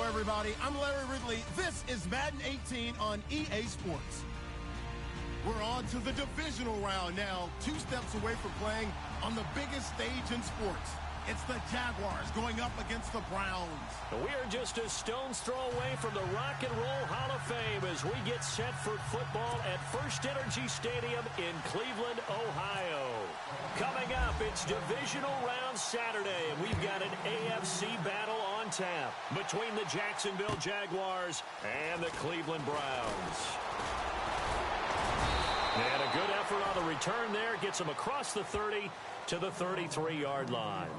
everybody. I'm Larry Ridley. This is Madden 18 on EA Sports. We're on to the divisional round now, 2 steps away from playing on the biggest stage in sports. It's the Jaguars going up against the Browns. We are just a stone's throw away from the Rock and Roll Hall of Fame as we get set for football at First Energy Stadium in Cleveland, Ohio. Coming up, it's divisional round Saturday, and we've got an AFC battle on tap between the Jacksonville Jaguars and the Cleveland Browns. And a good effort on the return there gets him across the 30 to the 33-yard line.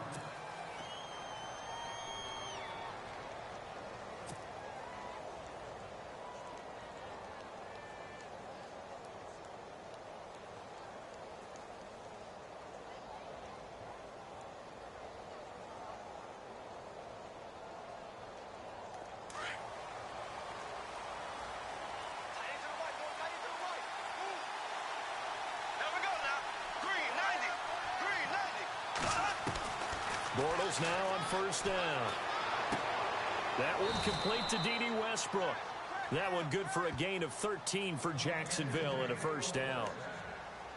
Bortles now on first down. That one complete to D.D. Westbrook. That one good for a gain of 13 for Jacksonville and a first down.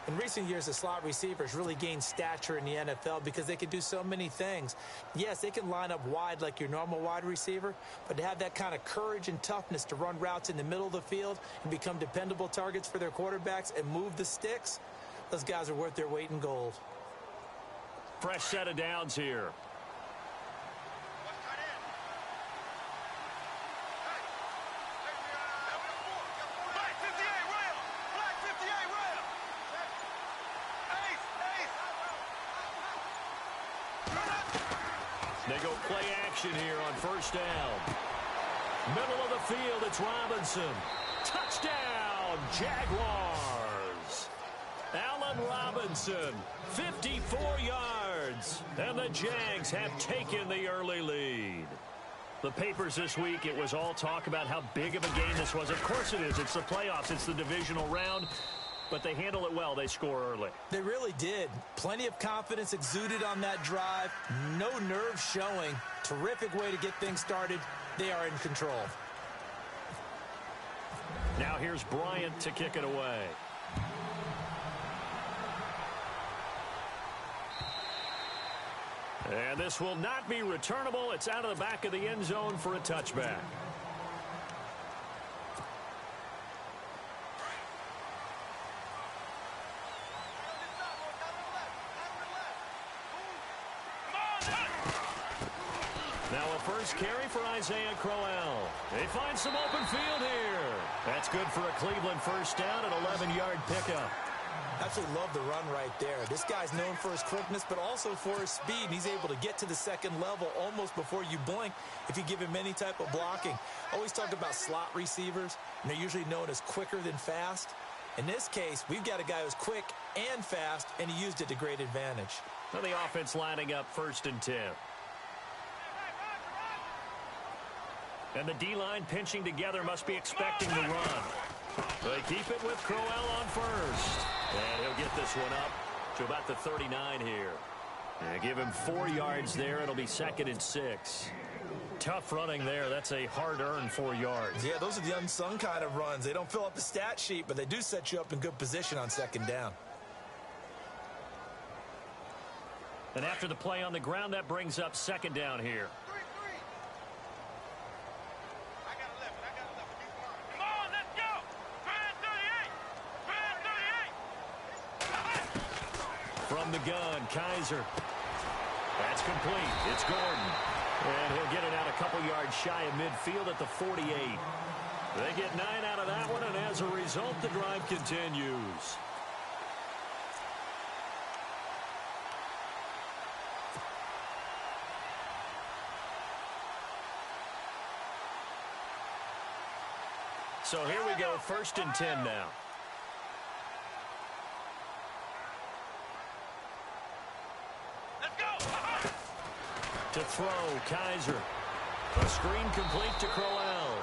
In recent years, the slot receivers really gained stature in the NFL because they can do so many things. Yes, they can line up wide like your normal wide receiver, but to have that kind of courage and toughness to run routes in the middle of the field and become dependable targets for their quarterbacks and move the sticks, those guys are worth their weight in gold. Fresh set of downs here. They go play action here on first down. Middle of the field, it's Robinson. Touchdown, Jaguars. Allen Robinson, 54 yards. And the Jags have taken the early lead. The papers this week, it was all talk about how big of a game this was. Of course it is. It's the playoffs. It's the divisional round. But they handle it well. They score early. They really did. Plenty of confidence exuded on that drive. No nerve showing. Terrific way to get things started. They are in control. Now here's Bryant to kick it away. And this will not be returnable. It's out of the back of the end zone for a touchback. Now a first carry for Isaiah Crowell. They find some open field here. That's good for a Cleveland first down, an 11-yard pickup. Absolutely love the run right there. This guy's known for his quickness, but also for his speed. He's able to get to the second level almost before you blink if you give him any type of blocking. Always talk about slot receivers, and they're usually known as quicker than fast. In this case, we've got a guy who's quick and fast, and he used it to great advantage. Now the offense lining up 1st and 10. And the D-line pinching together, must be expecting the run. They keep it with Crowell on first. And he'll get this one up to about the 39 here. And give him 4 yards there. It'll be 2nd and 6. Tough running there. That's a hard-earned 4 yards. Yeah, those are the unsung kind of runs. They don't fill up the stat sheet, but they do set you up in good position on 2nd down. And after the play on the ground, that brings up 2nd down here. From the gun, Kaiser. That's complete. It's Gordon. And he'll get it out a couple yards shy of midfield at the 48. They get 9 out of that one, and as a result, the drive continues. So here we go, 1st and 10 now. To throw, Kaiser. A screen complete to Crowell.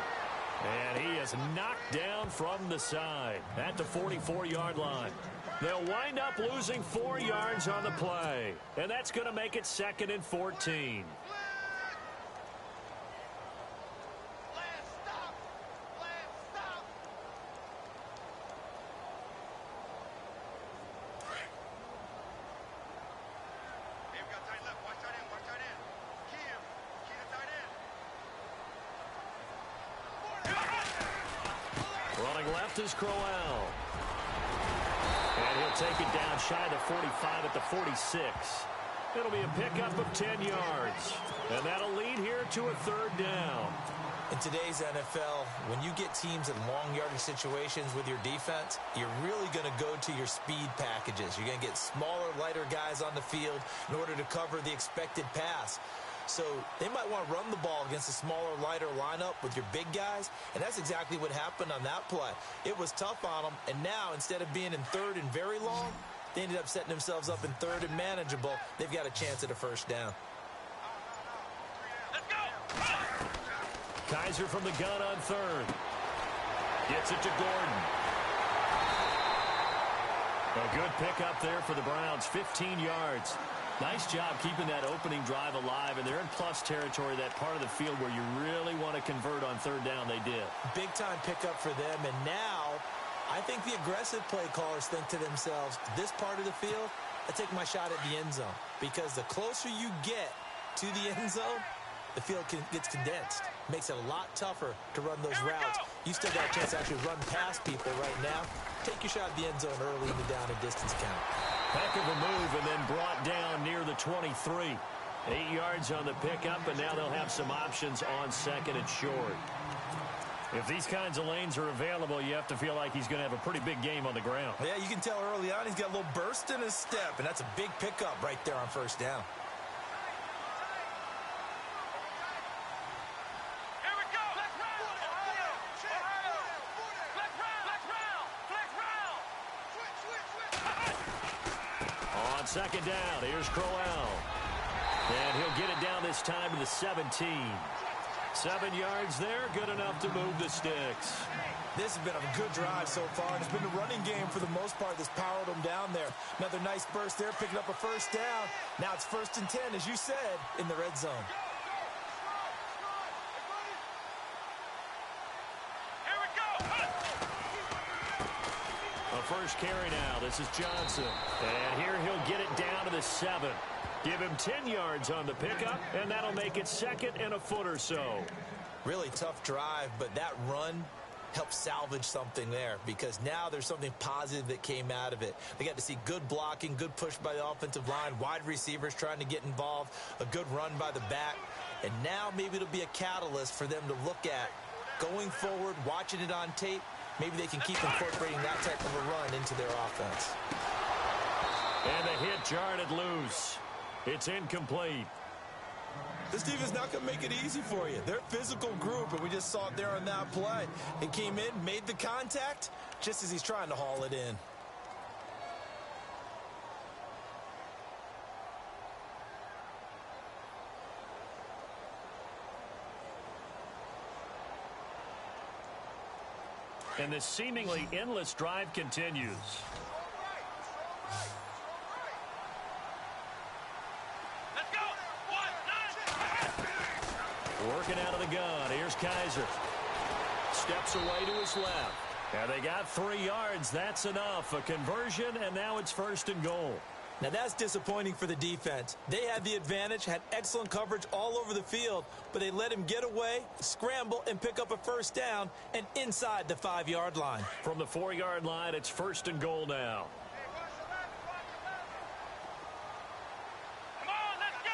And he is knocked down from the side at the 44-yard line. They'll wind up losing 4 yards on the play. And that's going to make it 2nd and 14. Running left is Crowell. And he'll take it down shy of the 45 at the 46. It'll be a pickup of 10 yards. And that'll lead here to a third down. In today's NFL, when you get teams in long yardage situations with your defense, you're really going to go to your speed packages. You're going to get smaller, lighter guys on the field in order to cover the expected pass. So they might want to run the ball against a smaller, lighter lineup with your big guys, and that's exactly what happened on that play. It was tough on them, and now instead of being in third and very long, they ended up setting themselves up in third and manageable. They've got a chance at a first down. Kizer from the gun on third. Gets it to Gordon. A good pickup there for the Browns, 15 yards. Nice job keeping that opening drive alive, and they're in plus territory, that part of the field where you really want to convert on third down. They did. Big-time pickup for them, and now I think the aggressive play callers think to themselves, this part of the field, I take my shot at the end zone, because the closer you get to the end zone, the field gets condensed. Makes it a lot tougher to run those routes. You still got a chance to actually run past people right now. Take your shot at the end zone early in the down and distance count. Heck of a move, and then brought down near the 23. 8 yards on the pickup, and now they'll have some options on second and short. If these kinds of lanes are available, you have to feel like he's going to have a pretty big game on the ground. Yeah, you can tell early on he's got a little burst in his step, and that's a big pickup right there on first down. Second down, here's Crowell. And he'll get it down this time to the 17. 7 yards there, good enough to move the sticks. This has been a good drive so far. It's been a running game for the most part that's powered them down there. Another nice burst there, picking up a first down. Now it's 1st and 10, as you said, in the red zone. First carry now. This is Johnson. And here he'll get it down to the 7. Give him 10 yards on the pickup, and that'll make it 2nd and a foot or so. Really tough drive, but that run helped salvage something there, because now there's something positive that came out of it. They got to see good blocking, good push by the offensive line, wide receivers trying to get involved, a good run by the back, and now maybe it'll be a catalyst for them to look at going forward, watching it on tape. Maybe they can keep incorporating that type of a run into their offense. And the hit jarred it loose. It's incomplete. This defense not going to make it easy for you. They're a physical group, and we just saw it there on that play. It came in, made the contact, just as he's trying to haul it in. And this seemingly endless drive continues. Let's go. Working out of the gun. Here's Kizer. Steps away to his left. And they got 3 yards. That's enough. A conversion, and now it's 1st and goal. Now, that's disappointing for the defense. They had the advantage, had excellent coverage all over the field, but they let him get away, scramble, and pick up a first down, and inside the 5-yard line. From the 4-yard line, it's 1st and goal now. Come on, let's go!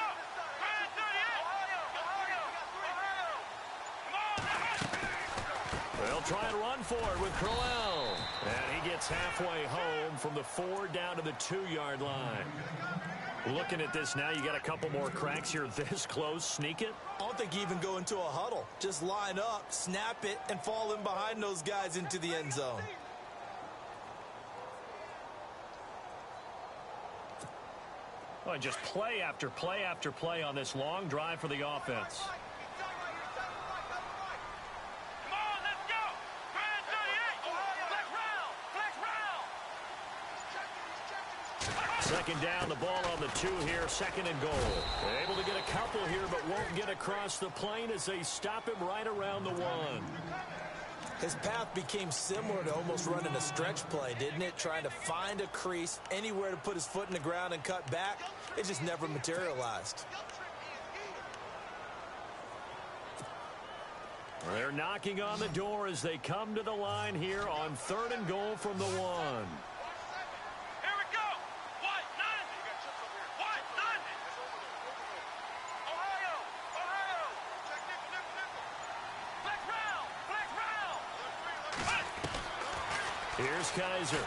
They'll try and run for it with Crowell. And he gets halfway home from the 4 down to the 2-yard line. Looking at this now, you got a couple more cracks here this close. Sneak it? I don't think you even go into a huddle. Just line up, snap it, and fall in behind those guys into the end zone. Well, just play after play after play on this long drive for the offense. Second down, the ball on the 2 here, 2nd and goal. They're able to get a couple here, but won't get across the plane as they stop him right around the 1. His path became similar to almost running a stretch play, didn't it? Trying to find a crease, anywhere to put his foot in the ground and cut back. It just never materialized. They're knocking on the door as they come to the line here on 3rd and goal from the 1. Here we go. White 90. White 90. Ohio. Check nickel. Flex round. Here's Kaiser.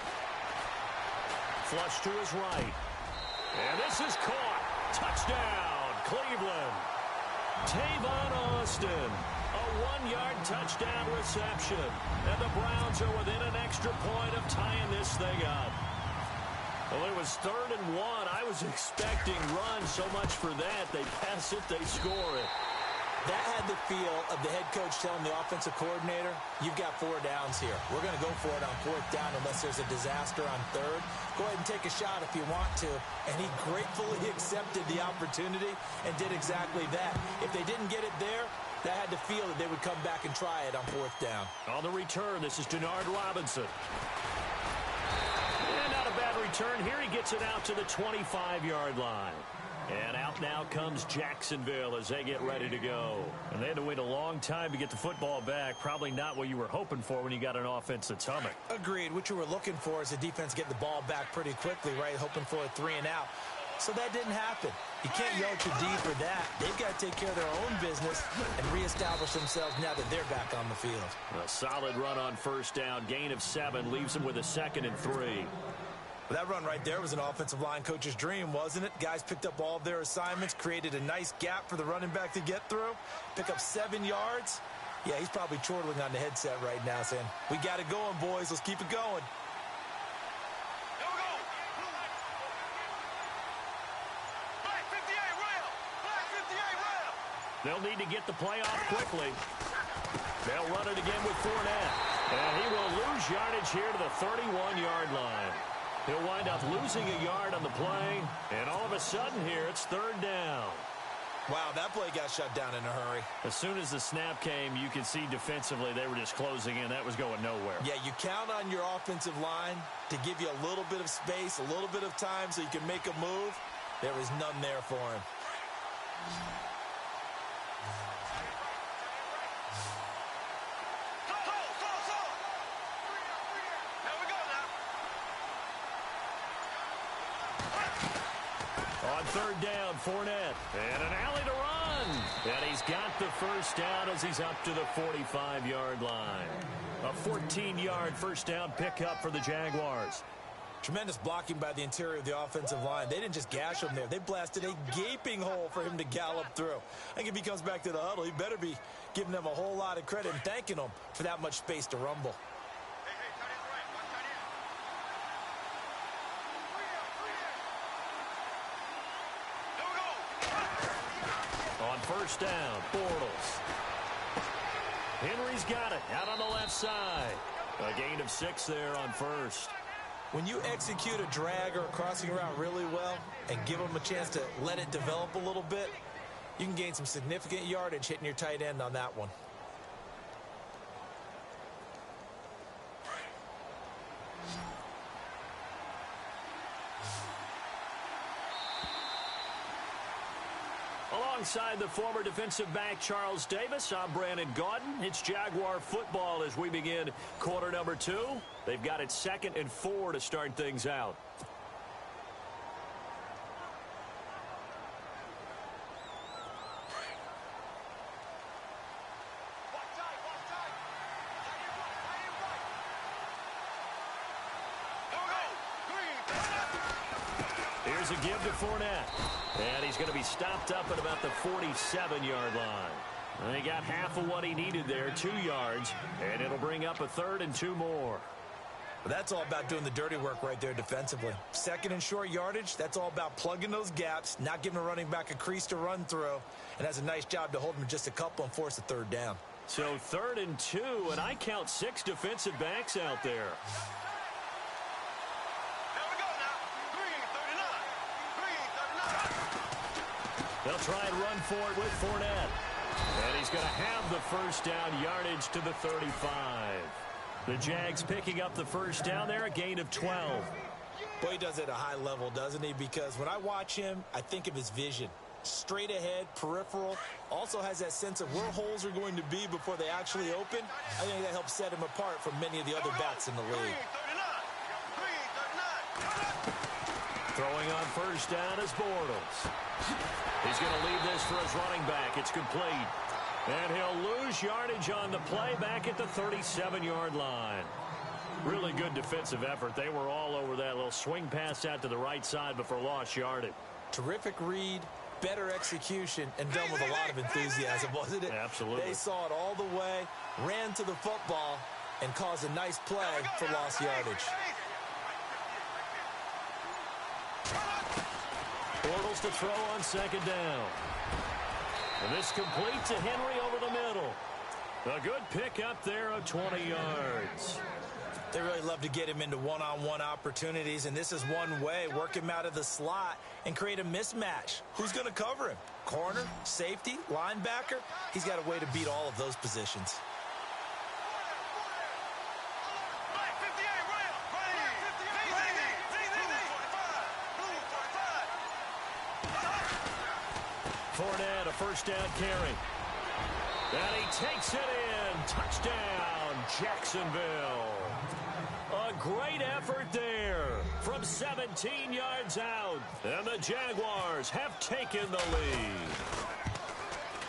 Flush to his right. And this is caught. Touchdown, Cleveland. Tavon Austin. A 1-yard touchdown reception. And the Browns are within an extra point of tying this thing up. Well, it was 3rd and 1. I was expecting run so much for that. They pass it, they score it. That had the feel of the head coach telling the offensive coordinator, you've got 4 downs here. We're going to go for it on 4th down unless there's a disaster on 3rd. Go ahead and take a shot if you want to. And he gratefully accepted the opportunity and did exactly that. If they didn't get it there, that had the feel that they would come back and try it on 4th down. On the return, this is Denard Robinson. And not a bad return. Here he gets it out to the 25-yard line. And out now comes Jacksonville as they get ready to go. And they had to wait a long time to get the football back. Probably not what you were hoping for when you got an offense that's humming. Agreed. What you were looking for is the defense get the ball back pretty quickly, right? Hoping for a 3 and out. So that didn't happen. You can't yell to D for that. They've got to take care of their own business and reestablish themselves now that they're back on the field. A solid run on 1st down. Gain of 7 leaves them with a 2nd and 3. Well, that run right there was an offensive line coach's dream, wasn't it? Guys picked up all of their assignments, created a nice gap for the running back to get through, pick up 7 yards. Yeah, he's probably chortling on the headset right now saying, we got it going, boys. Let's keep it going. Here we go. Flag 58 rail. Flag 58 rail. They'll need to get the play off quickly. They'll run it again with Fournette. And he will lose yardage here to the 31-yard line. He'll wind up losing a yard on the play, and all of a sudden here, it's 3rd down. Wow, that play got shut down in a hurry. As soon as the snap came, you could see defensively they were just closing in. That was going nowhere. Yeah, you count on your offensive line to give you a little bit of space, a little bit of time so you can make a move. There was none there for him. On 3rd down, Fournette. And an alley to run. And he's got the 1st down as he's up to the 45-yard line. A 14-yard 1st down pickup for the Jaguars. Tremendous blocking by the interior of the offensive line. They didn't just gash him there. They blasted a gaping hole for him to gallop through. I think if he comes back to the huddle, he better be giving them a whole lot of credit and thanking them for that much space to rumble. On 1st down, Bortles. Henry's got it out on the left side. A gain of 6 there on 1st. When you execute a drag or a crossing route really well and give them a chance to let it develop a little bit, you can gain some significant yardage hitting your tight end on that one. Alongside the former defensive back Charles Davis, I'm Brandon Gaudin. It's Jaguar football as we begin quarter number 2. They've got it 2nd and 4 to start things out. Here's a give to Fournette. And he's going to be stopped up at about the 47-yard line. And he got half of what he needed there, 2 yards, and it'll bring up a 3rd and 2 more. But that's all about doing the dirty work right there defensively. 2nd and short yardage, that's all about plugging those gaps, not giving a running back a crease to run through, and has a nice job to hold him just a couple and force a 3rd down. So 3rd and 2, and I count 6 defensive backs out there. They'll try and run for it with Fournette. And he's going to have the 1st down yardage to the 35. The Jags picking up the 1st down there, a gain of 12. Boy, he does it at a high level, doesn't he? Because when I watch him, I think of his vision. straight ahead, peripheral. Also has that sense of where holes are going to be before they actually open. I think that helps set him apart from many of the other bats in the league. Throwing on first down is Bortles. He's going to leave this for his running back. It's complete. And he'll lose yardage on the play back at the 37-yard line. Really good defensive effort. They were all over that little swing pass out to the right side before lost yardage. Terrific read, better execution, and done with a lot of enthusiasm, wasn't it? Absolutely. They saw it all the way, ran to the football, and caused a nice play for lost yardage. Bortles to throw on second down. And this complete to Henry over the middle. A good pick up there of 20 yards. They really love to get him into one-on-one opportunities, and this is one way. Work him out of the slot and create a mismatch. Who's going to cover him? Corner, safety, linebacker? He's got a way to beat all of those positions. Fournette, a first down carry. And he takes it in. Touchdown, Jacksonville. A great effort there from 17 yards out. And the Jaguars have taken the lead.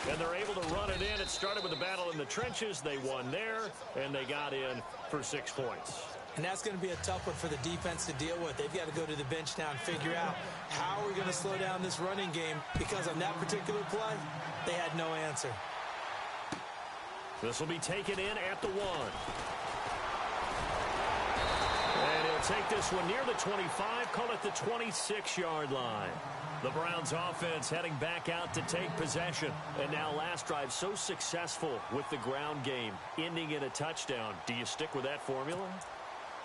And they're able to run it in. It started with a battle in the trenches. They won there, and they got in for 6 points. And that's going to be a tough one for the defense to deal with. They've got to go to the bench now and figure out how we're going to slow down this running game, because on that particular play, they had no answer. This will be taken in at the 1. And he'll take this one near the 25, call it the 26-yard line. The Browns offense heading back out to take possession. And now last drive so successful with the ground game, ending in a touchdown. Do you stick with that formula?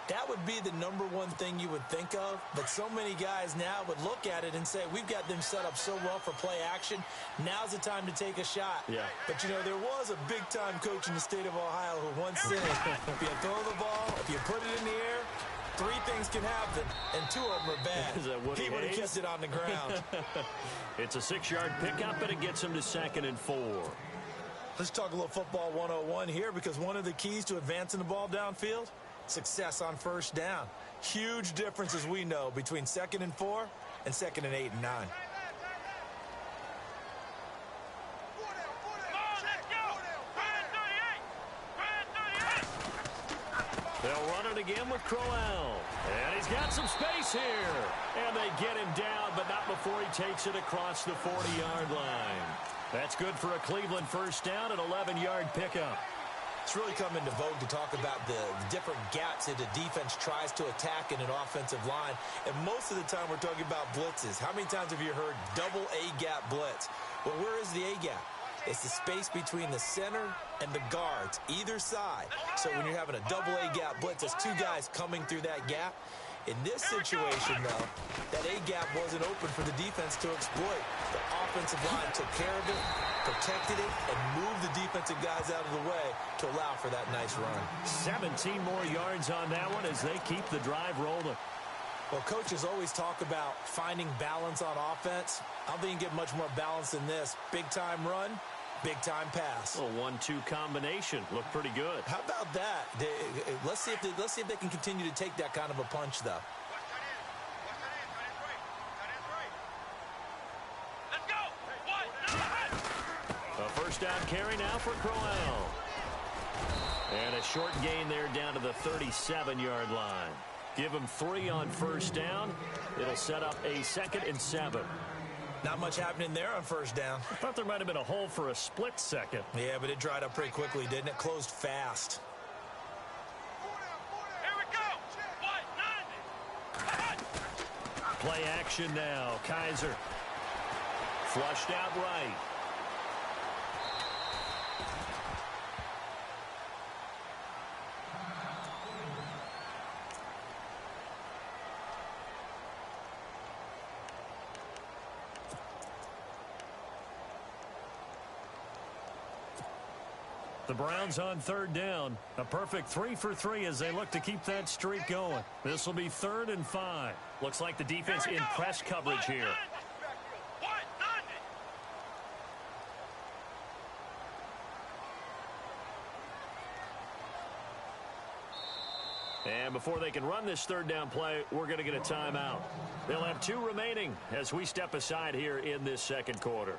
That would be the number one thing you would think of, but so many guys now would look at it and say, we've got them set up so well for play action. Now's the time to take a shot. Yeah. But, you know, there was a big-time coach in the state of Ohio who once said, if you throw the ball, if you put it in the air, 3 things can happen, and 2 of them are bad. Is that Woody he would have Hayes? kept it on the ground. It's a 6-yard pickup, and it gets him to 2nd and 4. Let's talk a little football 101 here, because one of the keys to advancing the ball downfield, success on first down. Huge difference, as we know, between 2nd and 4 and 2nd and 8 and 9. They'll run it again with Crowell. And he's got some space here. And they get him down, but not before he takes it across the 40-yard line. That's good for a Cleveland first down, an 11-yard pickup. It's really come into vogue to talk about the different gaps that the defense tries to attack in an offensive line. And most of the time we're talking about blitzes. How many times have you heard double A-gap blitz? Well, where is the A-gap? It's the space between the center and the guards, either side. So when you're having a double A-gap blitz, it's 2 guys coming through that gap. In this situation, though, that A-gap wasn't open for the defense to exploit. The offensive line took care of it, protected it, and moved the defensive guys out of the way to allow for that nice run. 17 more yards on that one as they keep the drive rolling. Well, coaches always talk about finding balance on offense. I don't think you can get much more balance than this. Big-time run, big-time pass. A 1-2 combination. Looked pretty good. How about that? Let's see if they can continue to take that kind of a punch, though. A first down carry now for Crowell. And a short gain there down to the 37-yard line. Give him 3 on first down. It'll set up a 2nd and 7. Not much happening there on first down. I thought there might have been a hole for a split second. Yeah, but it dried up pretty quickly, didn't it? Closed fast. Here we go. Play action now. Kaiser. Flushed out right. The Browns on 3rd down. A perfect 3 for 3 as they look to keep that streak going. This will be 3rd and 5. Looks like the defense in press coverage here. And before they can run this third down play, we're going to get a timeout. They'll have 2 remaining as we step aside here in this second quarter.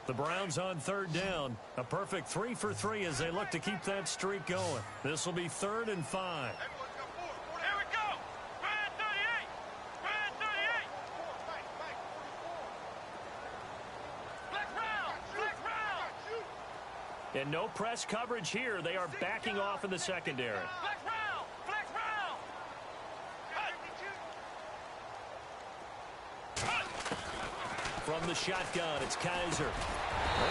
The Browns on third down. A perfect 3 for 3 as they look to keep that streak going. This will be 3rd and 5. Here we go. Brand 38. Brand 38. Flex round. Flex round. And no press coverage here. They are backing off in the secondary. Flex round. Flex round. From the shotgun, it's Kaiser.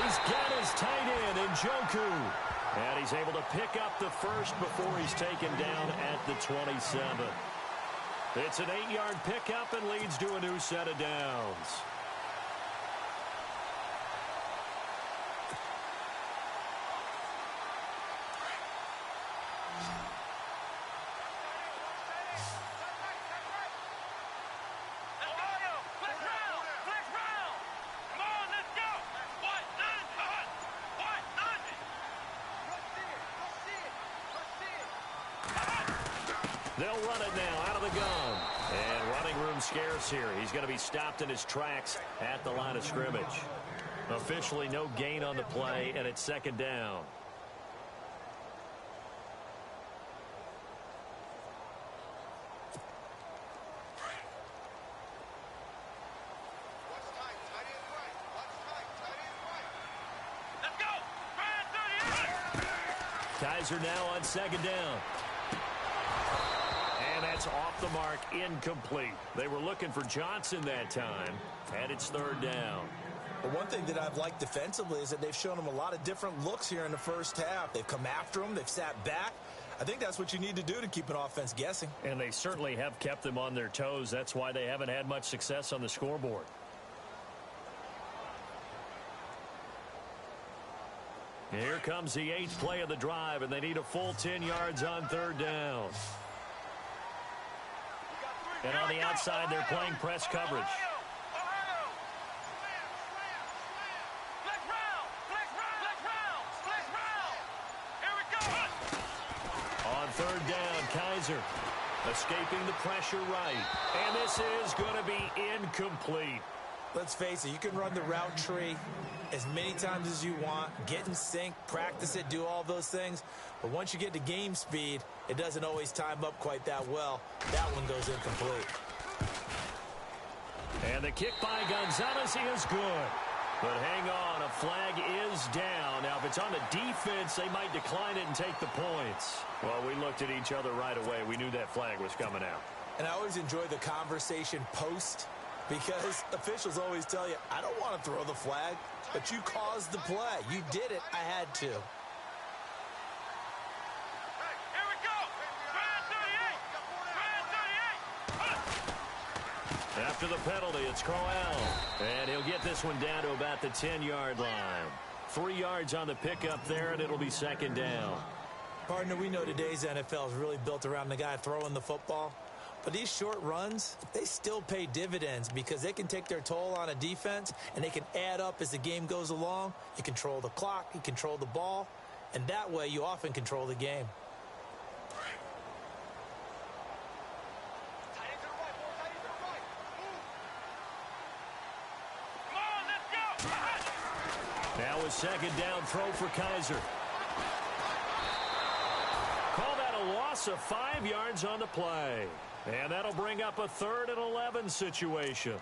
He's got his tight end, Njoku. And he's able to pick up the first before he's taken down at the 27. It's an 8-yard pickup and leads to a new set of downs. They'll run it now out of the gun. And running room scarce here. He's going to be stopped in his tracks at the line of scrimmage. Officially no gain on the play, and it's 2nd down. Let's go. Brand 38. Kaiser now on 2nd down. And that's off the mark, incomplete. They were looking for Johnson that time, and it's 3rd down. But one thing that I've liked defensively is that they've shown him a lot of different looks here in the first half. They've come after him. They've sat back. I think that's what you need to do to keep an offense guessing. And they certainly have kept them on their toes. That's why they haven't had much success on the scoreboard. Here comes the 8th play of the drive, and they need a full 10 yards on 3rd down. And on the outside, they're playing press coverage. On 3rd down, Kaiser escaping the pressure right. And this is going to be incomplete. Let's face it, you can run the route tree as many times as you want, get in sync, practice it, do all those things. But once you get to game speed, it doesn't always time up quite that well. That one goes incomplete. And the kick by Gonzalez is good. But hang on, a flag is down. Now, if it's on the defense, they might decline it and take the points. Well, we looked at each other right away. We knew that flag was coming out. And I always enjoy the conversation post, because officials always tell you, I don't want to throw the flag, but you caused the play. You did it. I had to. Here we go. Brand 38. After the penalty, it's Crowell. And he'll get this one down to about the 10-yard line. 3 yards on the pickup there, and it'll be 2nd down. Partner, we know today's NFL is really built around the guy throwing the football. But these short runs, they still pay dividends because they can take their toll on a defense, and they can add up as the game goes along. You control the clock, you control the ball, and that way you often control the game. Now a 2nd down throw for Kaiser. Call that a loss of 5 yards on the play. And that'll bring up a 3rd and 11 situation.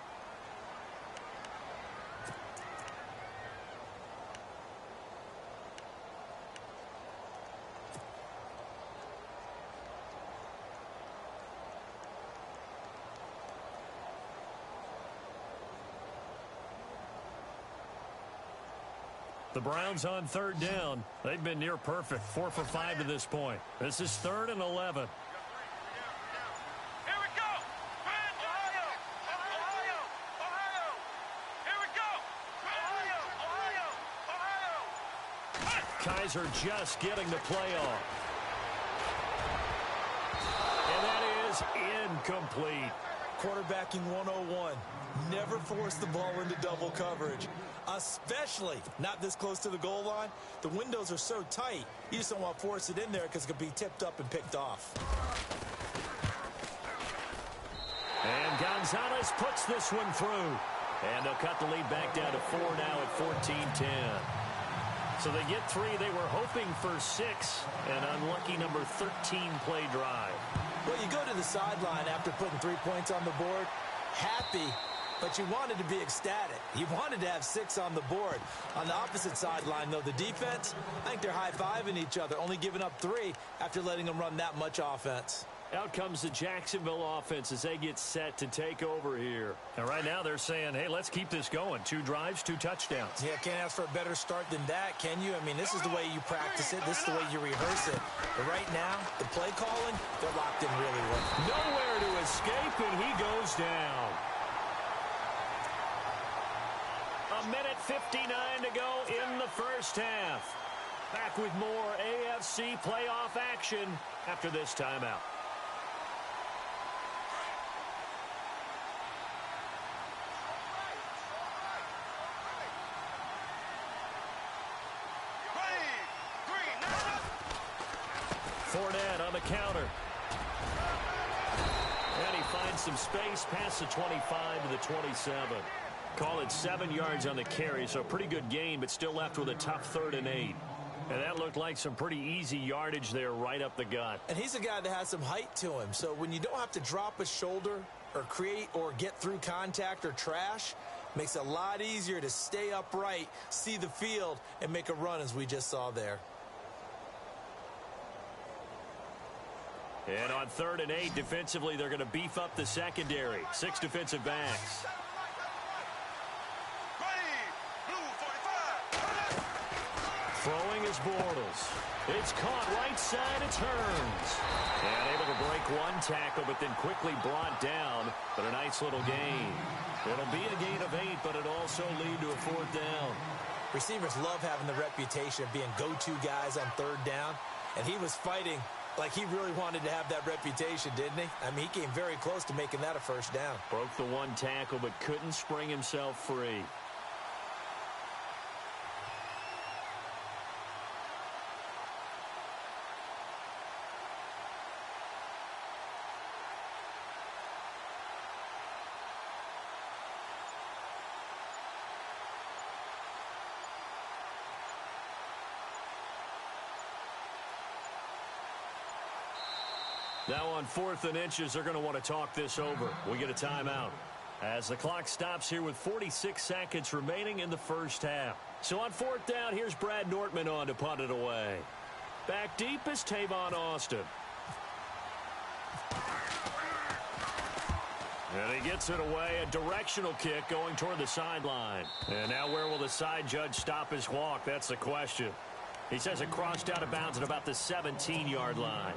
The Browns on 3rd down. They've been near perfect, 4 for 5 to this point. This is 3rd and 11. Here we go. Brand Ohio. Ohio. Here we go. Ohio. Kaiser just getting the play off. And that is incomplete. Quarterbacking 101. Never force the ball into double coverage, especially not this close to the goal line. The windows are so tight, you just don't want to force it in there because it could be tipped up and picked off. And Gonzalez puts this one through. And they'll cut the lead back down to 4 now at 14-10. So they get 3. They were hoping for 6. An unlucky number 13 play drive. Well, you go to the sideline after putting 3 points on the board, happy, but you wanted to be ecstatic. You wanted to have 6 on the board. On the opposite sideline, though, the defense, I think they're high-fiving each other, only giving up 3 after letting them run that much offense. Out comes the Jacksonville offense as they get set to take over here. And right now they're saying, hey, let's keep this going. 2 drives, 2 touchdowns. Yeah, can't ask for a better start than that, can you? I mean, this is the way you practice it. This is the way you rehearse it. But right now, the play calling, they're locked in really well. Nowhere to escape, and he goes down. 1:59 to go in the first half. Back with more AFC playoff action after this timeout. Fournette on the counter. And he finds some space past the 25 to the 27. Call it 7 yards on the carry, so pretty good gain, but still left with a tough 3rd and 8. And that looked like some pretty easy yardage there right up the gut. And he's a guy that has some height to him, so when you don't have to drop a shoulder or create or get through contact or trash, makes it a lot easier to stay upright, see the field, and make a run as we just saw there. And on 3rd and 8, defensively, they're going to beef up the secondary. 6 defensive backs. Throwing is Bortles. It's caught right side, it turns. And able to break 1 tackle, but then quickly brought down. But a nice little gain. It'll be a gain of 8, but it'll also lead to a 4th down. Receivers love having the reputation of being go-to guys on 3rd down. And he was fighting like he really wanted to have that reputation, didn't he? I mean, he came very close to making that a 1st down. Broke the 1 tackle, but couldn't spring himself free. Now on 4th and inches, they're going to want to talk this over. We get a timeout as the clock stops here with 46 seconds remaining in the first half. So on 4th down, here's Brad Nortman on to punt it away. Back deep is Tavon Austin. And he gets it away, a directional kick going toward the sideline. And now where will the side judge stop his walk? That's the question. He says it crossed out of bounds at about the 17-yard line.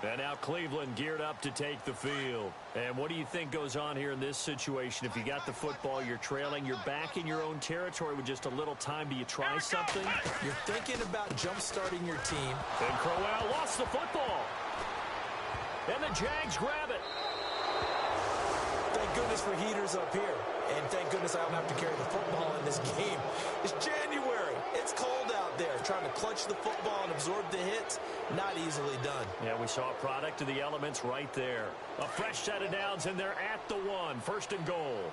And now Cleveland geared up to take the field. And what do you think goes on here in this situation? If you got the football, you're trailing, you're back in your own territory with just a little time. Do you try something? You're thinking about jump-starting your team. And Crowell lost the football. And the Jags grab it. Thank goodness for heaters up here. And thank goodness I don't have to carry the football in this game. It's January. It's cold out there. Trying to clutch the football and absorb the hits, not easily done. Yeah, we saw a product of the elements right there. A fresh set of downs, and they're at the 1. 1st and goal.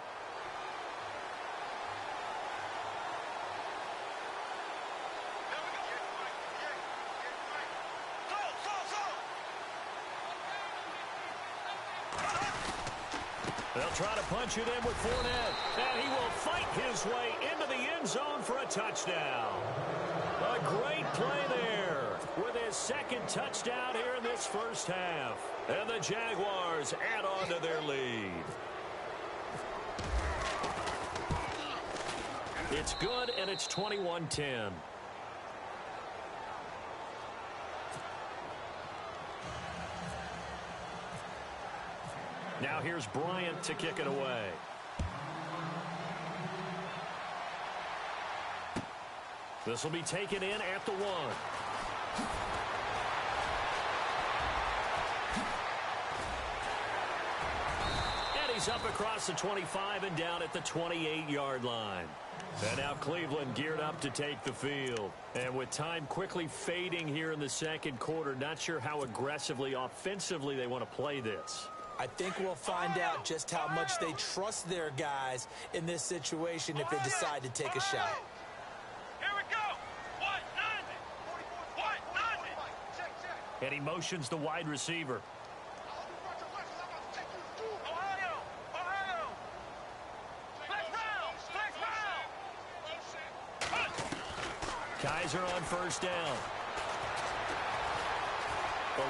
They'll try to punch it in with Fournette, and he will fight his way into the end zone for a touchdown. A great play there with his 2nd touchdown here in this first half. And the Jaguars add on to their lead. It's good, and it's 21-10. Now here's Bryant to kick it away. 5 This will be taken in at the 1. And he's up across the 25 and down at the 28-yard line. And now Cleveland geared up to take the field. And with time quickly fading here in the second quarter, not sure how aggressively, offensively they want to play this. I think we'll find out just how much they trust their guys in this situation if they decide to take a shot. Here we go. What? 90. What? 90. And he motions the wide receiver. Ohio. Ohio. Flex round. Flex round. Kaiser on first down.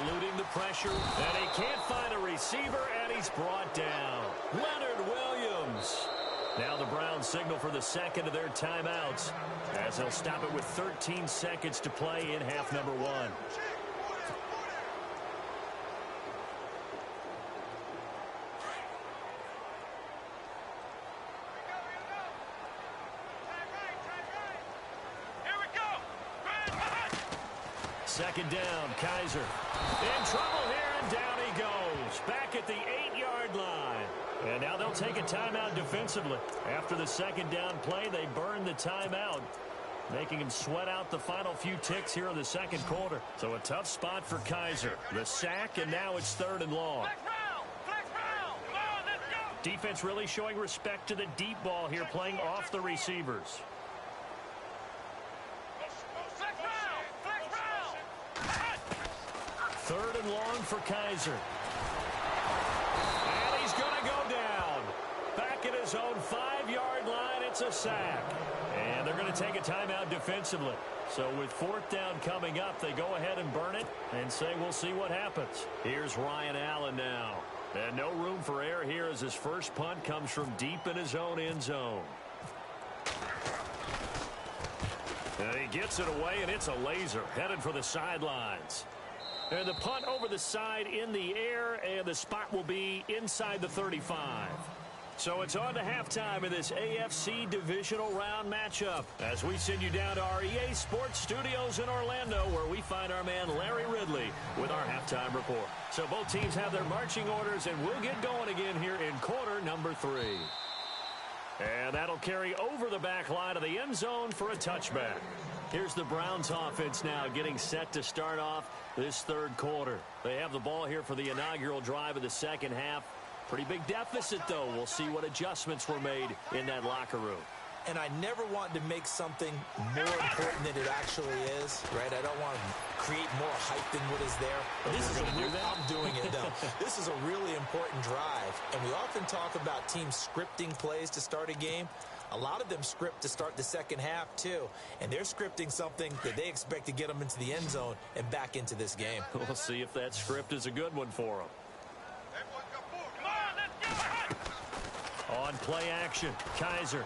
Eluding the pressure, and he can't find a receiver, and he's brought down. Leonard Williams. Now the Browns signal for the second of their timeouts as they'll stop it with 13 seconds to play in half number 1. Second down, Kaiser. In trouble here, and down he goes. Back at the 8-yard line. And now they'll take a timeout defensively. After the second down play, they burn the timeout, making him sweat out the final few ticks here in the second quarter. So a tough spot for Kaiser. The sack, and now it's 3rd and long. Flex round. Flex round. Come on, let's go. Defense really showing respect to the deep ball here, playing off the receivers. Flex round. Flex round. 3rd and long for Kaiser. And he's going to go down. Back at his own 5-yard line, it's a sack. And they're going to take a timeout defensively. So with 4th down coming up, they go ahead and burn it and say we'll see what happens. Here's Ryan Allen now. And no room for error here as his first punt comes from deep in his own end zone. And he gets it away, and it's a laser headed for the sidelines. And the punt over the side in the air, and the spot will be inside the 35. So it's on to halftime in this AFC divisional round matchup as we send you down to our EA Sports Studios in Orlando, where we find our man Larry Ridley with our halftime report. So both teams have their marching orders, and we'll get going again here in quarter number 3. And that'll carry over the back line of the end zone for a touchback. Here's the Browns offense now getting set to start off this third quarter. They have the ball here for the inaugural drive of the second half. Pretty big deficit, though. We'll see what adjustments were made in that locker room. And I never want to make something more important than it actually is, right? I don't want to create more hype than what is there. But this is I'm doing it, though. This is a really important drive. And we often talk about teams scripting plays to start a game. A lot of them script to start the second half, too. And they're scripting something that they expect to get them into the end zone and back into this game. We'll see if that script is a good one for them. On play action, Kaiser.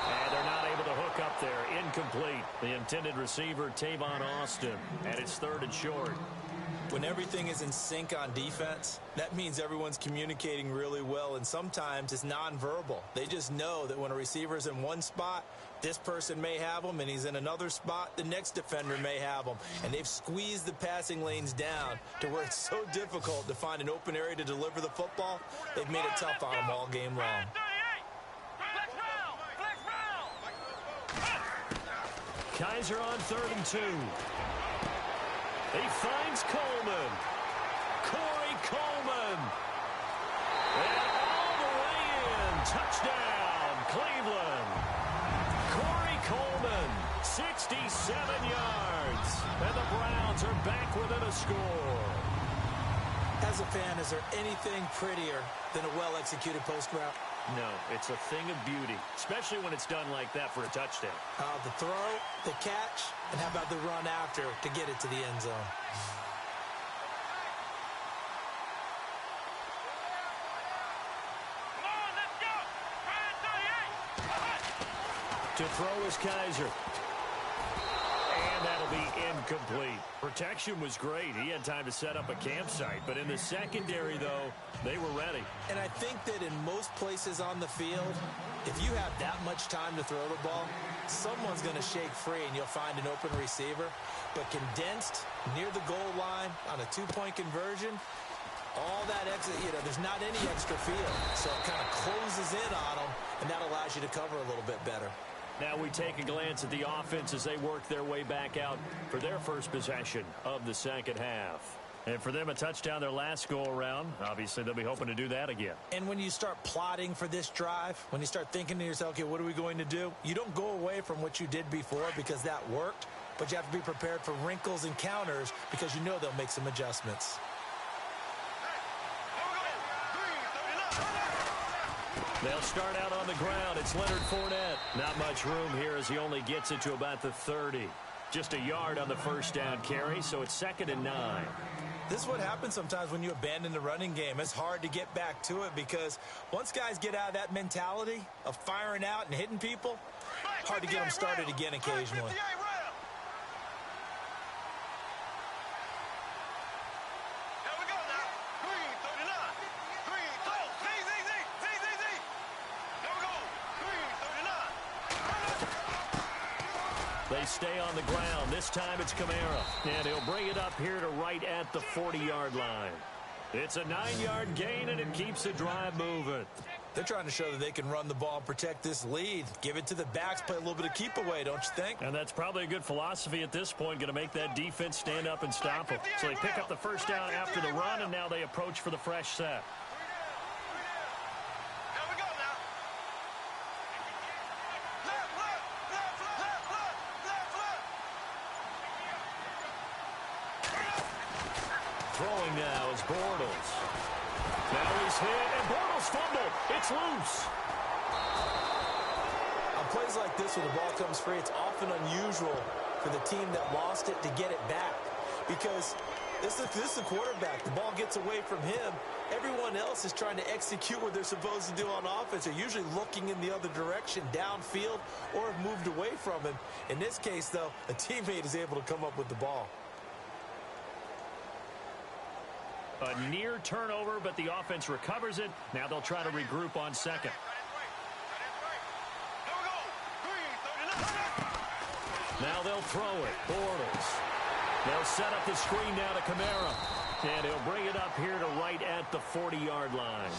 And they're not able to hook up there. Incomplete. The intended receiver, Tavon Austin. And it's 3rd and short. When everything is in sync on defense, that means everyone's communicating really well, and sometimes it's nonverbal. They just know that when a receiver's in one spot, this person may have him, and he's in another spot, the next defender may have him. And they've squeezed the passing lanes down to where it's so difficult to find an open area to deliver the football. They've made it tough on them all game long. Kaiser on 3rd and 2. He finds Coleman. Corey Coleman. And all the way in. Touchdown, Cleveland. Corey Coleman, 67 yards. And the Browns are back within a score. As a fan, is there anything prettier than a well-executed post route? No, it's a thing of beauty, especially when it's done like that for a touchdown. The throw, the catch, and how about the run after to get it to the end zone? Come on, let's go. To throw is Kaiser. And that'll be incomplete. Protection was great. He had time to set up a campsite. But in the secondary, though, they were ready. And I think that in most places on the field, if you have that much time to throw the ball, someone's going to shake free and you'll find an open receiver. But condensed near the goal line on a two-point conversion, all that extra, there's not any extra field. So it kind of closes in on them, and that allows you to cover a little bit better. Now we take a glance at the offense as they work their way back out for their first possession of the second half. And for them, a touchdown their last go-around. Obviously, they'll be hoping to do that again. And when you start plotting for this drive, when you start thinking to yourself, okay, what are we going to do? You don't go away from what you did before because that worked, but you have to be prepared for wrinkles and counters because you know they'll make some adjustments. They'll start out on the ground. It's Leonard Fournette. Not much room here as he only gets it to about the 30. Just a yard on the first down carry, so it's 2nd and 9. This is what happens sometimes when you abandon the running game. It's hard to get back to it because once guys get out of that mentality of firing out and hitting people, hard to get them started again occasionally. They stay on the ground. This time it's Kamara. And he'll bring it up here to right at the 40-yard line. It's a 9-yard gain, and it keeps the drive moving. They're trying to show that they can run the ball and protect this lead. Give it to the backs, play a little bit of keep away, don't you think? And that's probably a good philosophy at this point, going to make that defense stand up and stop them. So they pick up the first down after the run, and now they approach for the fresh set. Throwing now is Bortles. Now he's hit, and Bortles fumbled. It's loose. On plays like this where the ball comes free, it's often unusual for the team that lost it to get it back. Because this is the quarterback. The ball gets away from him. Everyone else is trying to execute what they're supposed to do on offense. They're usually looking in the other direction, downfield, or have moved away from him. In this case, though, a teammate is able to come up with the ball. A near turnover, but the offense recovers it. Now they'll try to regroup on second. Now they'll throw it. Bortles. They'll set up the screen now to Kamara. And he'll bring it up here to right at the 40-yard line.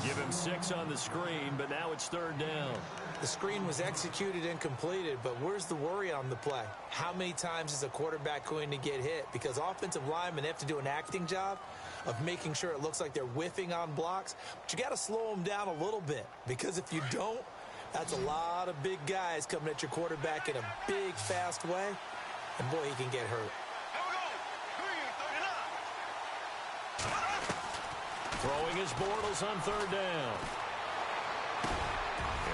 Give him 6 on the screen, but now it's 3rd down. The screen was executed and completed, but where's the worry on the play? How many times is a quarterback going to get hit? Because offensive linemen have to do an acting job of making sure it looks like they're whiffing on blocks. But you got to slow them down a little bit, because if you don't, that's a lot of big guys coming at your quarterback in a big, fast way. And, boy, he can get hurt. Throwing his Bortles on 3rd down.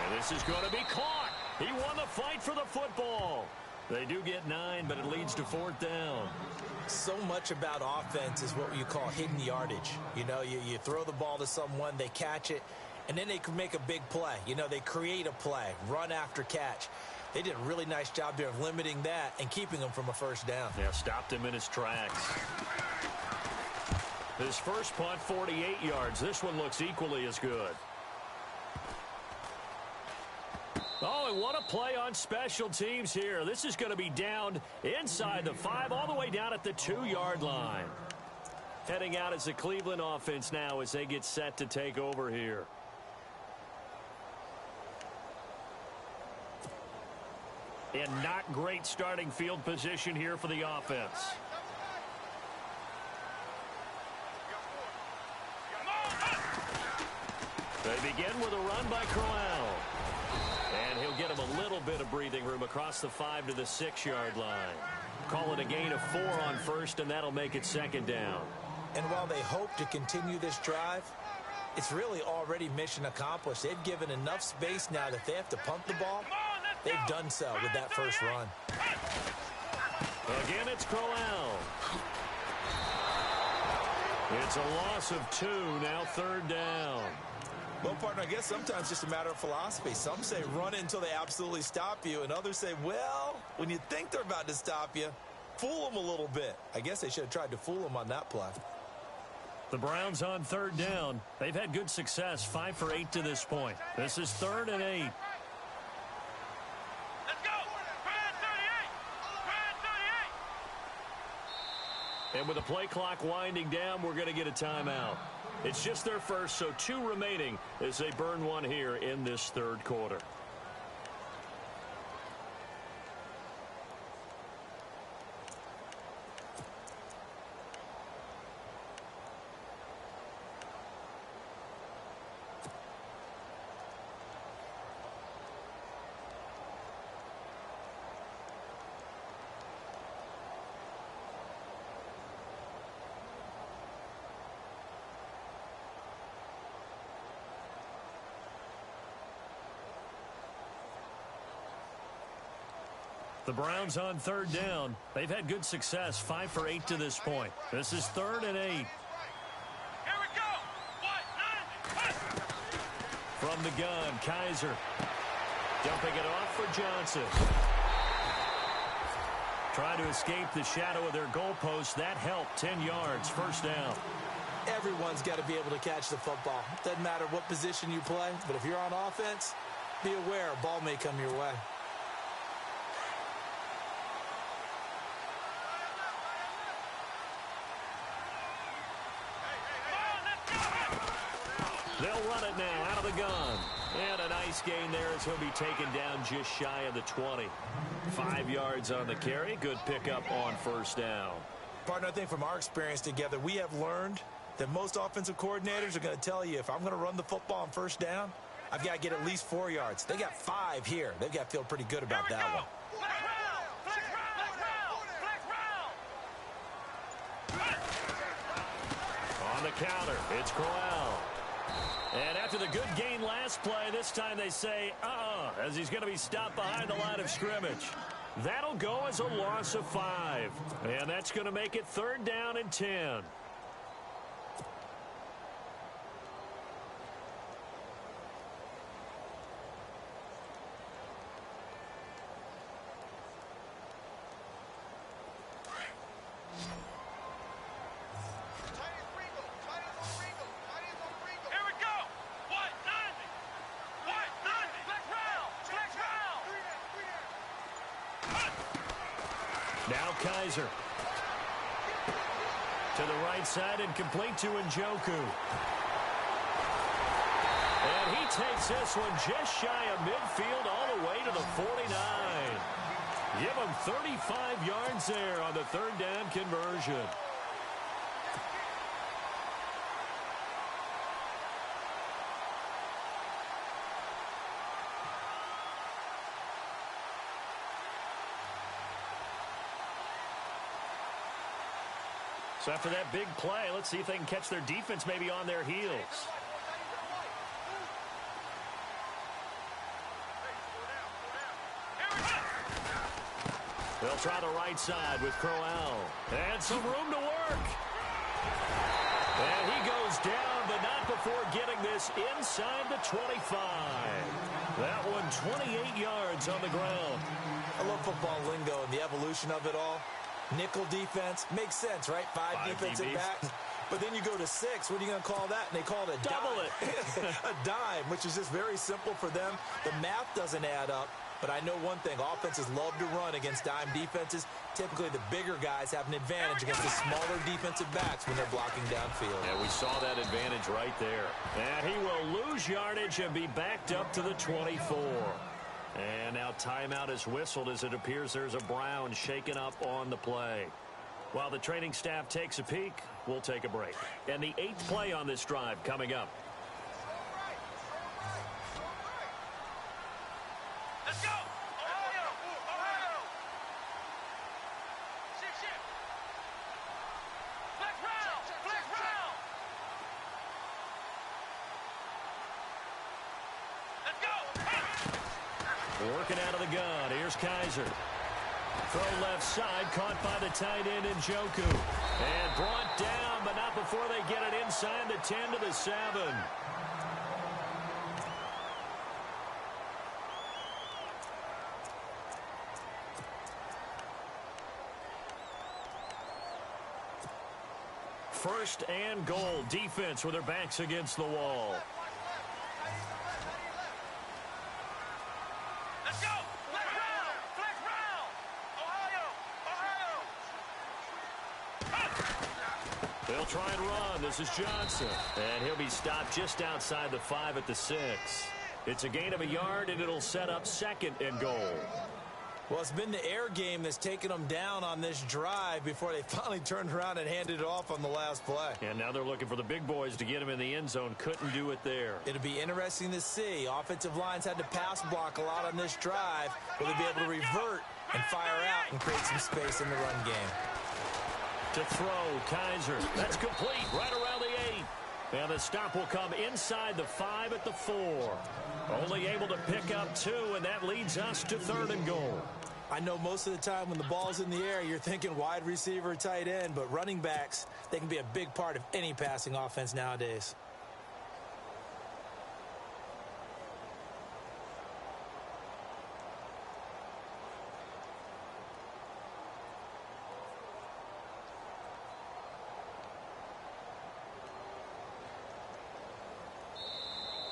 And this is going to be caught. He won the fight for the football. They do get 9, but it leads to 4th down. So much about offense is what you call hidden yardage. You know, you throw the ball to someone, they catch it, and then they can make a big play. You know, they create a play, run after catch. They did a really nice job there of limiting that and keeping him from a first down. Yeah, stopped him in his tracks. His first punt, 48 yards. This one looks equally as good. Oh, and what a play on special teams here. This is going to be down inside the 5, all the way down at the 2-yard line. Heading out as the Cleveland offense now as they get set to take over here. And not great starting field position here for the offense. They begin with a run by Crowell. And he'll get him a little bit of breathing room across the 5 to the 6-yard line. Call it a gain of 4 on first, and that'll make it 2nd down. And while they hope to continue this drive, it's really already mission accomplished. They've given enough space now that they have to punt the ball. They've done so with that first run. Again, it's Crowell. It's a loss of 2, now 3rd down. Well, partner, I guess sometimes just a matter of philosophy. Some say run it until they absolutely stop you, and others say, well, when you think they're about to stop you, fool them a little bit. I guess they should have tried to fool them on that play. The Browns on third down. They've had good success, 5 for 8 to this point. This is 3rd and 8. Let's go. Brand 38. Brand 38. And with the play clock winding down, we're going to get a timeout. It's just their first, so 2 remaining as they burn one here in this third quarter. The Browns on third down. They've had good success, 5 for 8 to this point. This is 3rd and 8. Here we go. From the gun, Kaiser. Dumping it off for Johnson. Trying to escape the shadow of their goalpost. That helped. 10 yards, first down. Everyone's got to be able to catch the football. Doesn't matter what position you play, but if you're on offense, be aware a ball may come your way. They'll run it now out of the gun. And a nice gain there as he'll be taken down just shy of the 20. 5 yards on the carry. Good pickup on first down. Partner, I think from our experience together, we have learned that most offensive coordinators are going to tell you if I'm going to run the football on first down, I've got to get at least 4 yards. They got 5 here. They've got to feel pretty good about that one. On the counter, it's Crowell. And after the good gain last play, this time they say, as he's going to be stopped behind the line of scrimmage. That'll go as a loss of 5. And that's going to make it 3rd down and 10. Now Kaiser. To the right side and complete to Njoku. And he takes this one just shy of midfield all the way to the 49. Give him 35 yards there on the 3rd down conversion. So after that big play, let's see if they can catch their defense maybe on their heels. They'll try the right side with Crowell. And some room to work. And he goes down, but not before getting this inside the 25. That one 28 yards on the ground. I love football lingo and the evolution of it all. Nickel defense makes sense, right? 5 defensive backs. But then you go to 6. What are you going to call that? And they call it a double dime. A dime, which is just very simple for them. The math doesn't add up. But I know one thing. Offenses love to run against dime defenses. Typically, the bigger guys have an advantage against the smaller defensive backs when they're blocking downfield. Yeah, we saw that advantage right there. And he will lose yardage and be backed up to the 24. And now timeout is whistled as it appears there's a Brown shaken up on the play. While the training staff takes a peek, we'll take a break. And the 8th play on this drive coming up. Let's go! Ohio! Ohio! Shift! Flex round! Flex round! Let's go! Working out of the gun. Here's Kaiser. Throw left side, caught by the tight end Njoku. And brought down, but not before they get it inside the 10 to the 7. First and goal. Defense with their backs against the wall. Let's go! Flex round! Flex round! Ohio! They'll try and run. This is Johnson. And he'll be stopped just outside the 5 at the 6. It's a gain of a yard, and it'll set up second and goal. Well, it's been the air game that's taken them down on this drive before they finally turned around and handed it off on the last play. And now they're looking for the big boys to get him in the end zone. Couldn't do it there. It'll be interesting to see. Offensive lines had to pass block a lot on this drive. Will they be able to revert and fire out and create some space in the run game? To throw, Kaiser. That's complete right around the 8. And the stop will come inside the 5 at the 4. Only able to pick up 2, and that leads us to third and goal. I know most of the time when the ball's in the air, you're thinking wide receiver, tight end, but running backs, they can be a big part of any passing offense nowadays.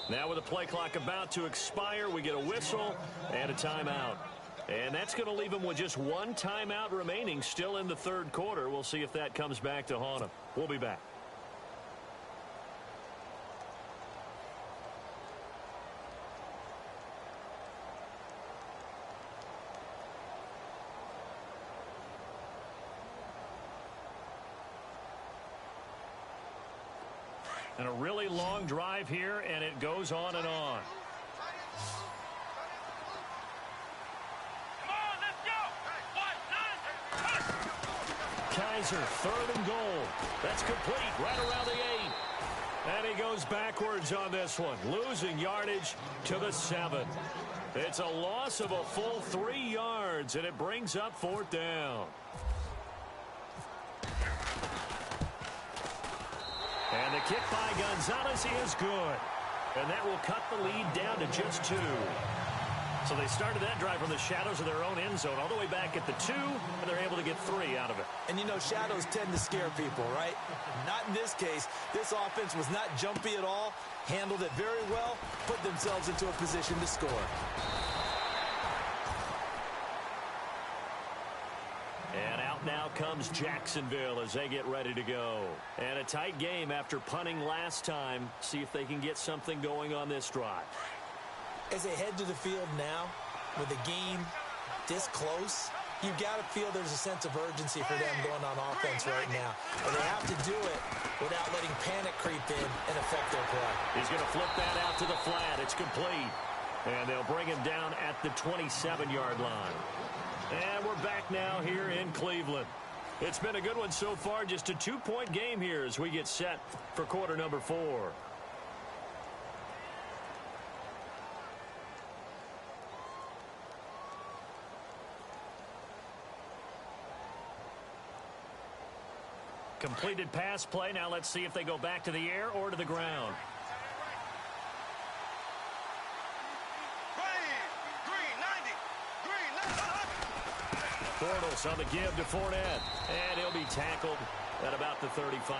Now with the play clock about to expire, we get a whistle and a timeout. And that's going to leave them with just one timeout remaining still in the third quarter. We'll see if that comes back to haunt them. We'll be back. And a really long drive here, and it goes on and on. Come on, let's go! Kaiser, third and goal. That's complete right around the 8. And he goes backwards on this one, losing yardage to the 7. It's a loss of a full 3 yards, and it brings up fourth down. And the kick by Gonzalez is good. And that will cut the lead down to just 2. So they started that drive from the shadows of their own end zone all the way back at the 2, and they're able to get 3 out of it. And, you know, shadows tend to scare people, right? Not in this case. This offense was not jumpy at all, handled it very well, put themselves into a position to score. And out now comes Jacksonville as they get ready to go. And a tight game after punting last time. See if they can get something going on this drive. As they head to the field now, with the game this close, you've got to feel there's a sense of urgency for them going on offense right now. And they have to do it without letting panic creep in and affect their play. He's going to flip that out to the flat. It's complete. And they'll bring him down at the 27-yard line. And we're back now here in Cleveland. It's been a good one so far. Just a 2-point game here as we get set for quarter number 4. Completed pass play. Now let's see if they go back to the air or to the ground. Bortles on the give to Fournette. And he'll be tackled at about the 35.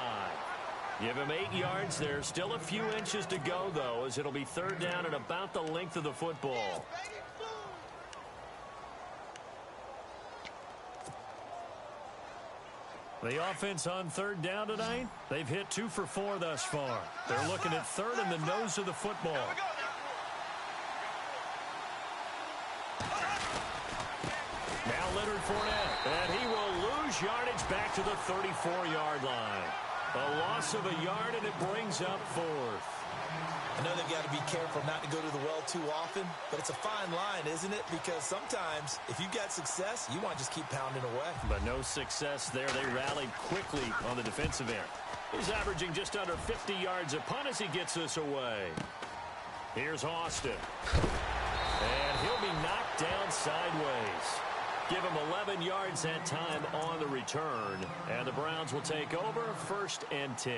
Give him 8 yards there. Still a few inches to go, though, as it'll be third down and about the length of the football. The offense on third down tonight, they've hit 2 for 4 thus far. They're looking at third in the nose of the football. Now Leonard Fournette, and he will lose yardage back to the 34-yard line. A loss of a yard, and it brings up fourth. I know they've got to be careful not to go to the well too often, but it's a fine line, isn't it? Because sometimes, if you've got success, you want to just keep pounding away. But no success there. They rallied quickly on the defensive end. He's averaging just under 50 yards a punt as he gets this away. Here's Austin. And he'll be knocked down sideways. Give him 11 yards that time on the return. And the Browns will take over, 1st and 10.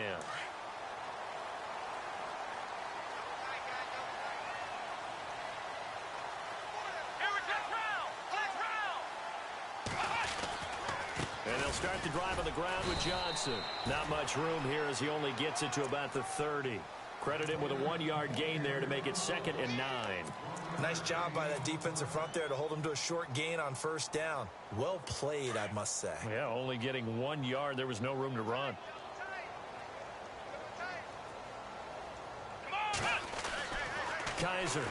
And they'll start the drive on the ground with Johnson. Not much room here as he only gets it to about the 30. Credit him with a 1-yard gain there to make it 2nd and 9. Nice job by that defensive front there to hold him to a short gain on first down. Well played, I must say. Yeah, only getting 1 yard. There was no room to run. Kaiser.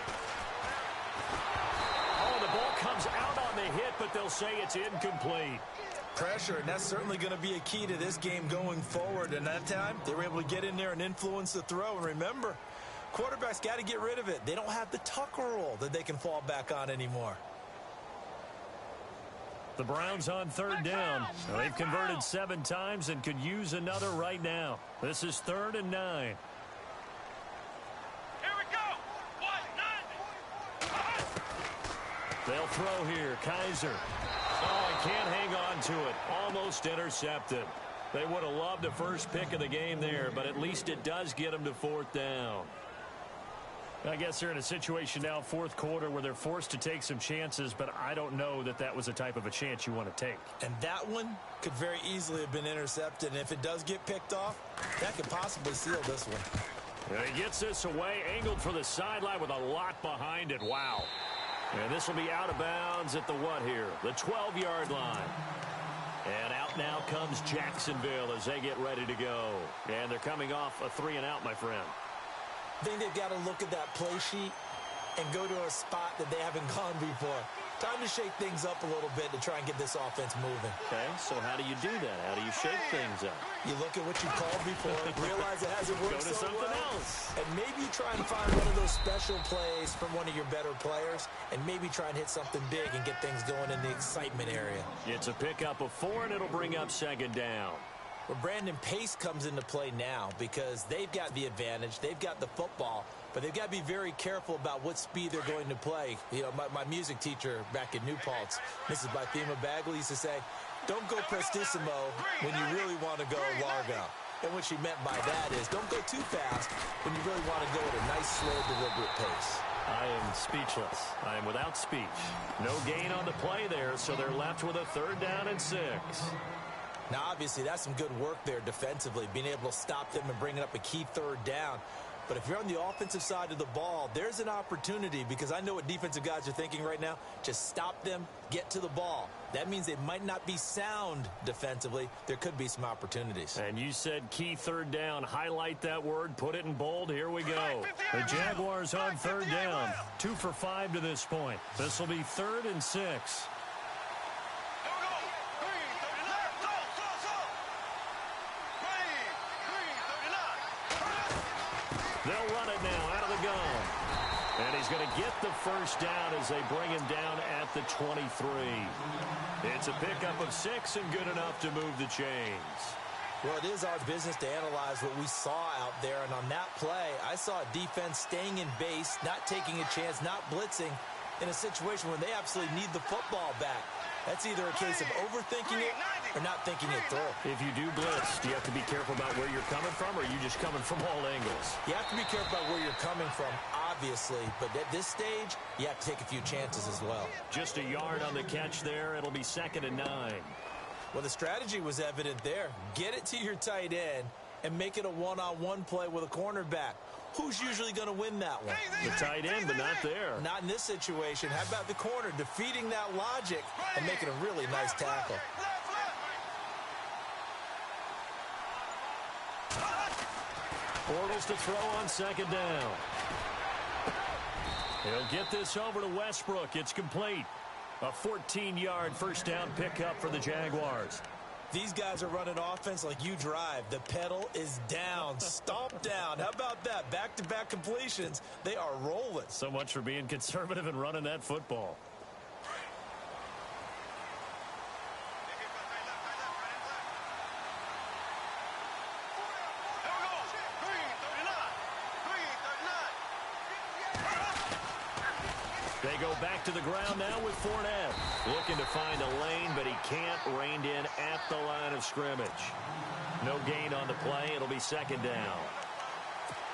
Oh, the ball comes out on the hit, but they'll say it's incomplete. Pressure, and that's certainly going to be a key to this game going forward. And that time, they were able to get in there and influence the throw. And remember, quarterbacks got to get rid of it. They don't have the Tucker rule that they can fall back on anymore. The Browns on 3rd down. They've converted 7 times and could use another right now. This is 3rd and 9. They'll throw here. Kaiser. Oh, he can't hang on to it. Almost intercepted. They would have loved the first pick of the game there, but at least it does get them to 4th down. I guess they're in a situation now, 4th quarter, where they're forced to take some chances, but I don't know that that was the type of a chance you want to take. And that one could very easily have been intercepted. And if it does get picked off, that could possibly seal this one. And he gets this away, angled for the sideline with a lot behind it. Wow. And this will be out of bounds at the what here? The 12-yard line. And out now comes Jacksonville as they get ready to go. And they're coming off a 3-and-out, my friend. I think they've got to look at that play sheet and go to a spot that they haven't gone before. Time to shake things up a little bit to try and get this offense moving. Okay, so how do you do that? How do you shake things up? You look at what you called before, realize it hasn't worked Go to so something well, else. and maybe you try and find one of those special plays from one of your better players, and maybe try and hit something big and get things going in the excitement area. It's a pickup of 4, and it'll bring up 2nd down. Well, Brandon, pace comes into play now because they've got the advantage. They've got the football, but they've got to be very careful about what speed they're going to play. You know, my music teacher back in New Paltz, Mrs. Bythema Bagley, used to say, don't go prestissimo when you really want to go largo. And what she meant by that is don't go too fast when you really want to go at a nice, slow, deliberate pace. I am speechless. I am without speech. No gain on the play there, so they're left with a 3rd down and 6. Now, obviously, that's some good work there defensively, being able to stop them and bringing up a key 3rd down. But if you're on the offensive side of the ball, there's an opportunity because I know what defensive guys are thinking right now. Just stop them, get to the ball. That means they might not be sound defensively. There could be some opportunities. And you said key 3rd down. Highlight that word. Put it in bold. Here we go. The Jaguars on 3rd down. 2 for 5 to this point. This will be 3rd and 6. They'll run it now out of the gun. And he's going to get the first down as they bring him down at the 23. It's a pickup of 6 and good enough to move the chains. Well, it is our business to analyze what we saw out there. And on that play, I saw a defense staying in base, not taking a chance, not blitzing in a situation where they absolutely need the football back. That's either a case of overthinking it or not thinking it through. If you do blitz, do you have to be careful about where you're coming from, or are you just coming from all angles? You have to be careful about where you're coming from, obviously. But at this stage, you have to take a few chances as well. Just a yard on the catch there. It'll be 2nd and 9. Well, the strategy was evident there. Get it to your tight end and make it a one-on-one play with a cornerback. Who's usually going to win that one? The tight end, but not there. Not in this situation. How about the corner defeating that logic and making a really nice tackle? Bortles to throw on 2nd down. He'll get this over to Westbrook. It's complete. A 14-yard first down pickup for the Jaguars. These guys are running offense like you drive. The pedal is down, stomp down. How about that? Back-to-back completions. They are rolling. So much for being conservative and running that football. They go back to the ground now with Fournette. Looking to find a lane, but he can't. Reined in at the line of scrimmage. No gain on the play. It'll be 2nd down.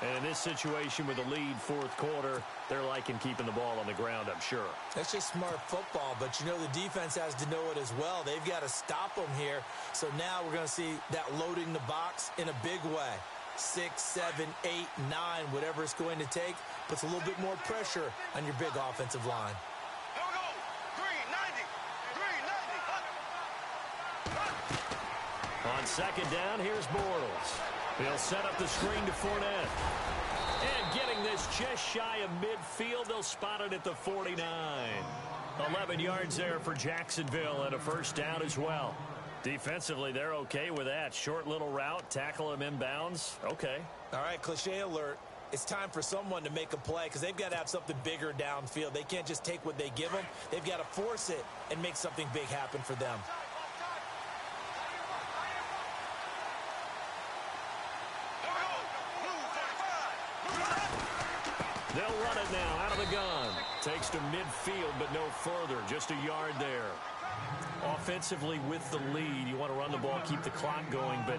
And in this situation with the lead fourth quarter, they're liking keeping the ball on the ground, I'm sure. That's just smart football, but you know the defense has to know it as well. They've got to stop them here. So now we're going to see that loading the box in a big way. 6, 7, 8, 9, whatever it's going to take, puts a little bit more pressure on your big offensive line. Here we go. 390. 390. On second down, here's Bortles. He'll set up the screen to Fournette. And getting this just shy of midfield, they'll spot it at the 49. 11 yards there for Jacksonville and a first down as well. Defensively, they're okay with that. Short little route, tackle him inbounds. Okay. All right, cliche alert. It's time for someone to make a play because they've got to have something bigger downfield. They can't just take what they give them. They've got to force it and make something big happen for them. They'll run it now out of the gun. Takes to midfield, but no further. Just a yard there. Offensively with the lead, you want to run the ball, keep the clock going, but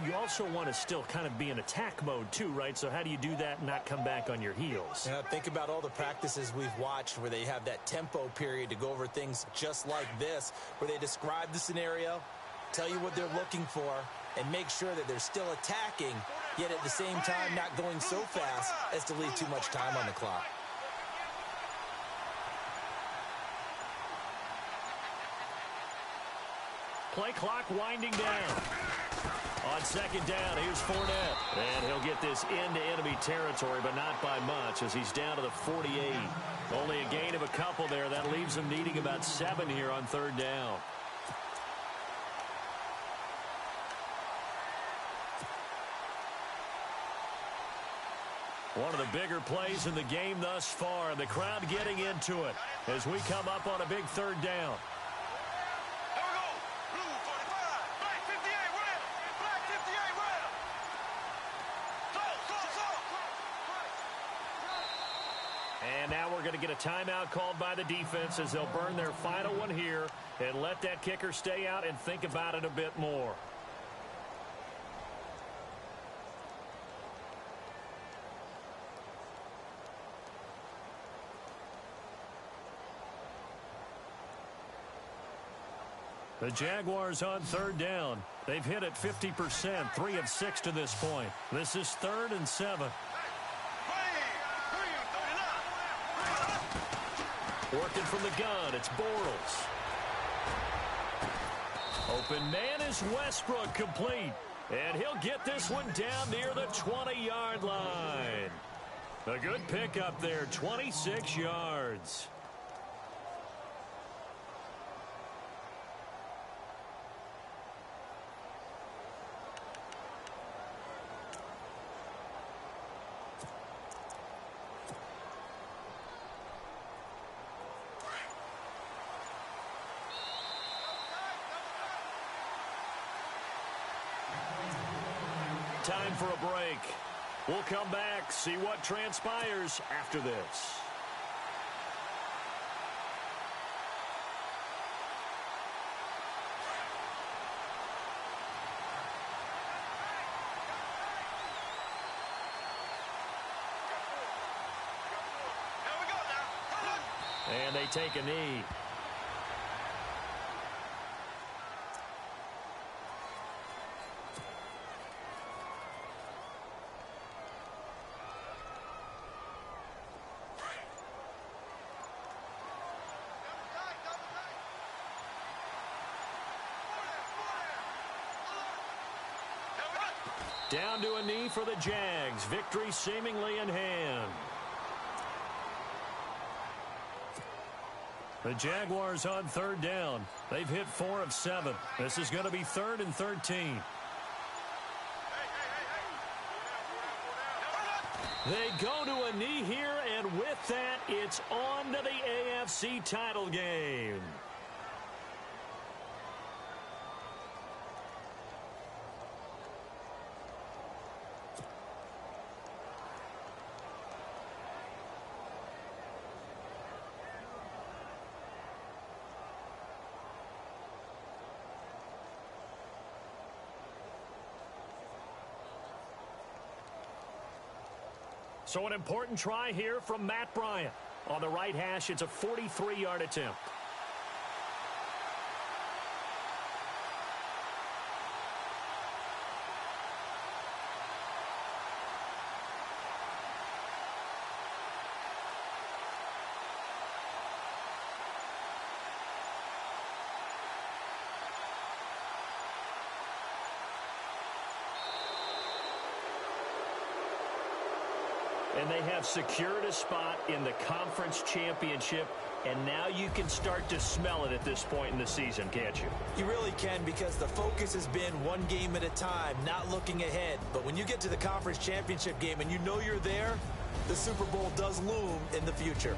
you also want to still kind of be in attack mode too, right? So how do you do that and not come back on your heels? Yeah, think about all the practices we've watched where they have that tempo period to go over things just like this, where they describe the scenario, tell you what they're looking for, and make sure that they're still attacking, yet at the same time not going so fast as to leave too much time on the clock. Play clock winding down. On second down, here's Fournette. And he'll get this into enemy territory, but not by much as he's down to the 48. Only a gain of a couple there. That leaves him needing about 7 here on third down. One of the bigger plays in the game thus far. The crowd getting into it as we come up on a big third down. And now we're going to get a timeout called by the defense as they'll burn their final one here and let that kicker stay out and think about it a bit more. The Jaguars on third down. They've hit it 50%, 3 of 6 to this point. This is 3rd and 7. Working from the gun, it's Bortles. Open man is Westbrook, complete. And he'll get this one down near the 20-yard line. A good pickup there, 26 yards. Time for a break. We'll come back, see what transpires after this. And they take a knee. Down to a knee for the Jags. Victory seemingly in hand. The Jaguars on third down. They've hit 4 of 7. This is going to be 3rd and 13. They go to a knee here, and with that, it's on to the AFC title game. So an important try here from Matt Bryant. On the right hash, it's a 43-yard attempt. And they have secured a spot in the conference championship, and now you can start to smell it at this point in the season, can't you? You really can, because the focus has been one game at a time, not looking ahead. But when you get to the conference championship game and you know you're there, the Super Bowl does loom in the future.